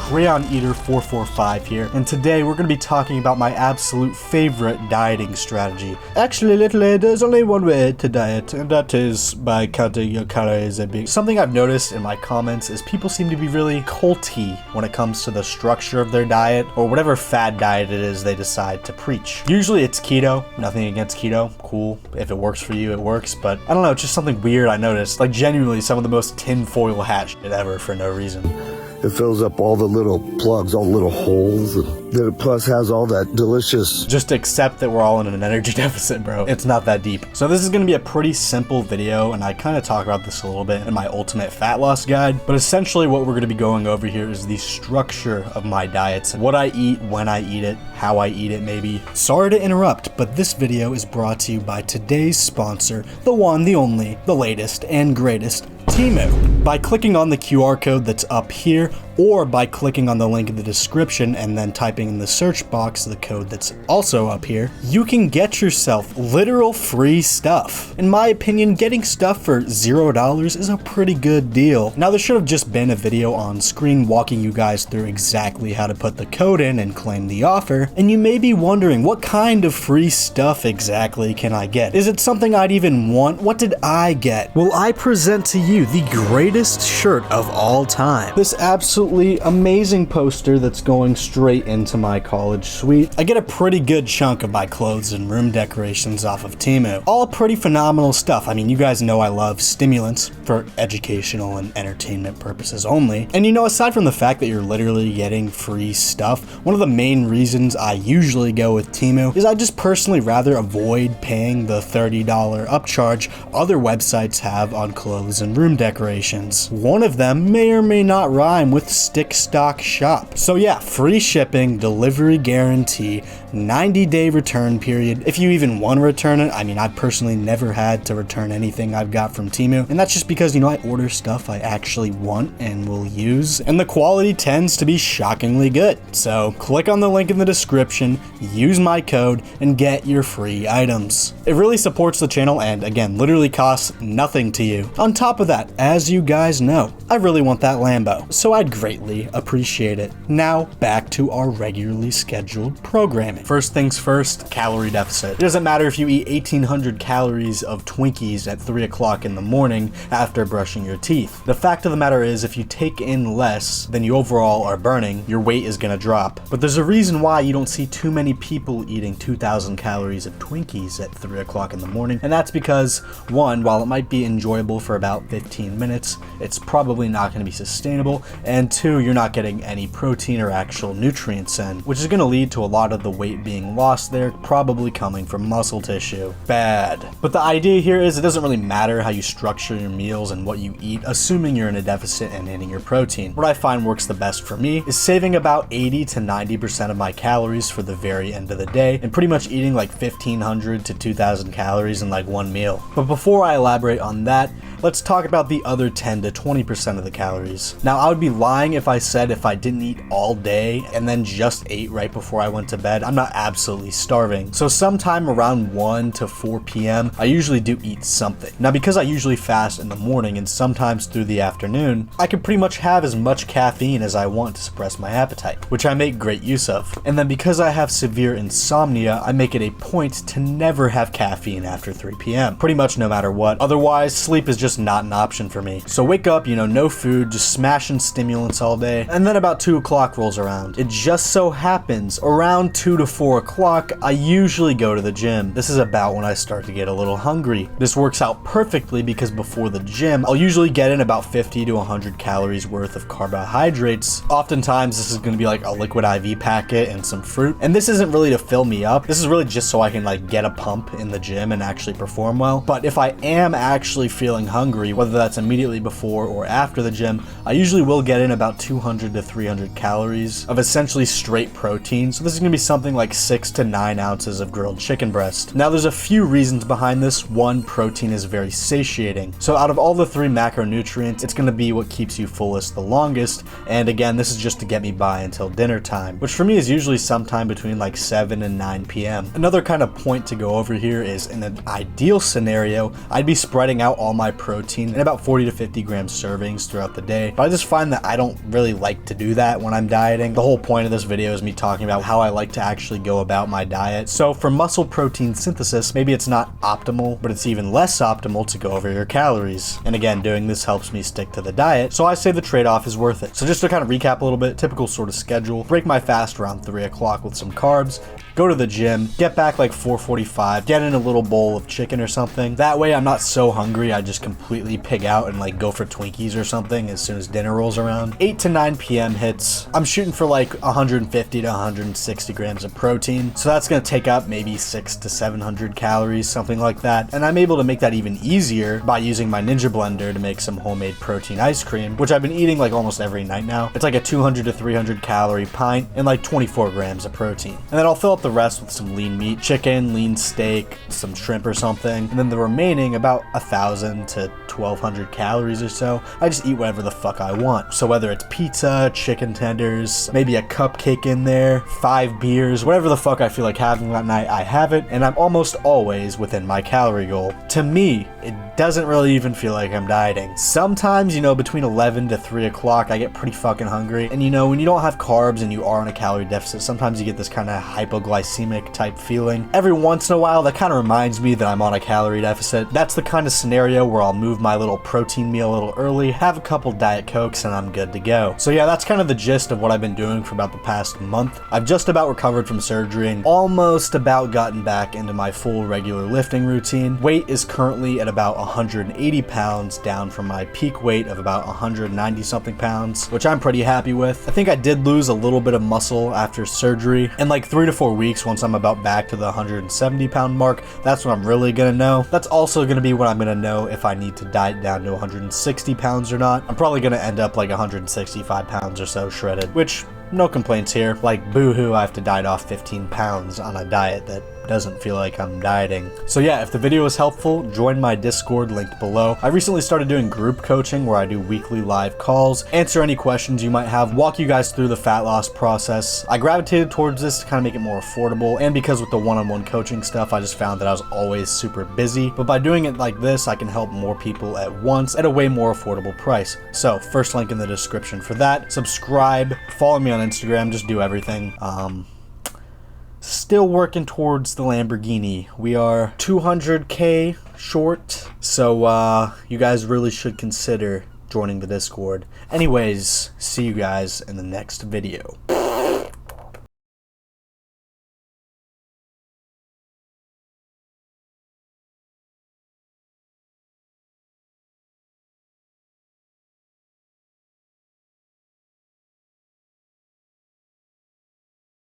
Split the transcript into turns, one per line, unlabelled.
Crayon Eater 445 here, and today we're going to be talking about my absolute favorite dieting strategy. Actually, little A, there's only one way to diet, and that is by counting your calories and being... Something I've noticed in my comments is people seem to be really culty when it comes to the structure of their diet, or whatever fad diet it is they decide to preach. Usually it's keto, nothing against keto, cool, if it works for you, it works, but I don't know, it's just something weird I noticed, like genuinely some of the most tinfoil hat shit ever for no reason.
It fills up all the little plugs, all the little holes, and then it plus has all that delicious...
Just accept that we're all in an energy deficit, bro. It's not that deep. So this is going to be a pretty simple video, and I kind of talk about this a little bit in my ultimate fat loss guide, but essentially what we're going to be going over here is the structure of my diets, what I eat, when I eat it, how I eat it maybe. Sorry to interrupt, but this video is brought to you by today's sponsor, the one, the only, the latest, and greatest, Temu. By clicking on the QR code that's up here, or by clicking on the link in the description and then typing in the search box the code that's also up here, you can get yourself literal free stuff. In my opinion, getting stuff for $0 is a pretty good deal. Now, there should have just been a video on screen walking you guys through exactly how to put the code in and claim the offer, and you may be wondering, what kind of free stuff exactly can I get? Is it something I'd even want? What did I get? Well, I present to you the greatest shirt of all time. This absolutely amazing poster that's going straight into my college suite. I get a pretty good chunk of my clothes and room decorations off of Temu. All pretty phenomenal stuff. I mean, you guys know I love stimulants for educational and entertainment purposes only. And you know, aside from the fact that you're literally getting free stuff, one of the main reasons I usually go with Temu is I just personally rather avoid paying the $30 upcharge other websites have on clothes and room decorations. One of them may or may not rhyme with Stick Stock Shop. So yeah, free shipping, delivery guarantee, 90-day return period. If you even want to return it, I mean, I've personally never had to return anything I've got from Temu, and that's just because, you know, I order stuff I actually want and will use, and the quality tends to be shockingly good. So click on the link in the description, use my code, and get your free items. It really supports the channel and, again, literally costs nothing to you. On top of that, as you guys know, I really want that Lambo, so I'd greatly appreciate it. Now, back to our regularly scheduled programming. First things first, calorie deficit. It doesn't matter if you eat 1,800 calories of Twinkies at 3 o'clock in the morning after brushing your teeth. The fact of the matter is, if you take in less than you overall are burning, your weight is gonna drop. But there's a reason why you don't see too many people eating 2,000 calories of Twinkies at 3 o'clock in the morning, and that's because, one, while it might be enjoyable for about 15 minutes, it's probably not gonna be sustainable, and two, you're not getting any protein or actual nutrients in, which is gonna lead to a lot of the weight being lost there, probably coming from muscle tissue. Bad. But the idea here is it doesn't really matter how you structure your meals and what you eat, assuming you're in a deficit and hitting your protein. What I find works the best for me is saving about 80 to 90% of my calories for the very end of the day, and pretty much eating like 1,500 to 2,000 calories in like one meal. But before I elaborate on that, let's talk about the other 10 to 20% of the calories. Now, I would be lying if I said if I didn't eat all day and then just ate right before I went to bed, I'm not absolutely starving. So sometime around 1 to 4 p.m., I usually do eat something. Now, because I usually fast in the morning and sometimes through the afternoon, I can pretty much have as much caffeine as I want to suppress my appetite, which I make great use of. And then because I have severe insomnia, I make it a point to never have caffeine after 3 p.m. Pretty much no matter what. Otherwise, sleep is just not an option for me. So wake up, you know, no food, just smashing stimulants all day, and then about 2 o'clock rolls around. It just so happens around 2 to 4 o'clock, I usually go to the gym. This is about when I start to get a little hungry. This works out perfectly because before the gym, I'll usually get in about 50 to 100 calories worth of carbohydrates. Oftentimes, this is going to be like a liquid IV packet and some fruit, and this isn't really to fill me up. This is really just so I can like get a pump in the gym and actually perform well. But if I am actually feeling hungry, whether that's immediately before or after the gym, I usually will get in about 200 to 300 calories of essentially straight protein. So this is going to be something like 6 to 9 ounces of grilled chicken breast. Now, there's a few reasons behind this. One, protein is very satiating. So out of all the 3 macronutrients, it's going to be what keeps you fullest the longest. And again, this is just to get me by until dinner time, which for me is usually sometime between like 7 and 9 p.m. Another kind of point to go over here is in an ideal scenario, I'd be spreading out all my protein protein in about 40 to 50 gram servings throughout the day. But I just find that I don't really like to do that when I'm dieting. The whole point of this video is me talking about how I like to actually go about my diet. So for muscle protein synthesis, maybe it's not optimal, but it's even less optimal to go over your calories. And again, doing this helps me stick to the diet, so I say the trade-off is worth it. So just to kind of recap a little bit, typical sort of schedule: break my fast around 3 o'clock with some carbs, go to the gym, get back like 4:45, get in a little bowl of chicken or something. That way I'm not so hungry I just completely pig out and like go for Twinkies or something as soon as dinner rolls around. 8 to 9 p.m. hits. I'm shooting for like 150 to 160 grams of protein, so that's gonna take up maybe 600 to 700 calories, something like that. And I'm able to make that even easier by using my Ninja blender to make some homemade protein ice cream, which I've been eating like almost every night now. It's like a 200 to 300 calorie pint and like 24 grams of protein. And then I'll fill up the rest with some lean meat, chicken, lean steak, some shrimp or something, and then the remaining, about 1,000 to 1,200 calories or so, I just eat whatever the fuck I want. So whether it's pizza, chicken tenders, maybe a cupcake in there, 5 beers, whatever the fuck I feel like having that night, I have it, and I'm almost always within my calorie goal. To me, it doesn't really even feel like I'm dieting. Sometimes, you know, between 11 to 3 o'clock, I get pretty fucking hungry, and you know, when you don't have carbs and you are on a calorie deficit, sometimes you get this kind of hypoglycemic type feeling. Every once in a while, that kind of reminds me that I'm on a calorie deficit. That's the kind of scenario where I'll move my little protein meal a little early, have a couple Diet Cokes, and I'm good to go. So yeah, that's kind of the gist of what I've been doing for about the past month. I've just about recovered from surgery and almost about gotten back into my full regular lifting routine. Weight is currently at about 180 pounds, down from my peak weight of about 190 something pounds, which I'm pretty happy with. I think I did lose a little bit of muscle after surgery, and like 3 to 4 weeks, once I'm about back to the 170 pound mark, that's when I'm really gonna know. That's also gonna be when I'm gonna know if I need to diet down to 160 pounds or not. I'm probably gonna end up like 165 pounds or so shredded, which no complaints here. Like, boo-hoo, I have to diet off 15 pounds on a diet that doesn't feel like I'm dieting. So yeah, if the video was helpful, join my Discord linked below. I recently started doing group coaching where I do weekly live calls, answer any questions you might have, walk you guys through the fat loss process. I gravitated towards this to kind of make it more affordable, and because with the one-on-one coaching stuff, I just found that I was always super busy. But by doing it like this, I can help more people at once at a way more affordable price. So first link in the description for that. Subscribe, follow me on Instagram, just do everything. Still working towards the Lamborghini. We are 200K short, so you guys really should consider joining the Discord. Anyways, see you guys in the next video.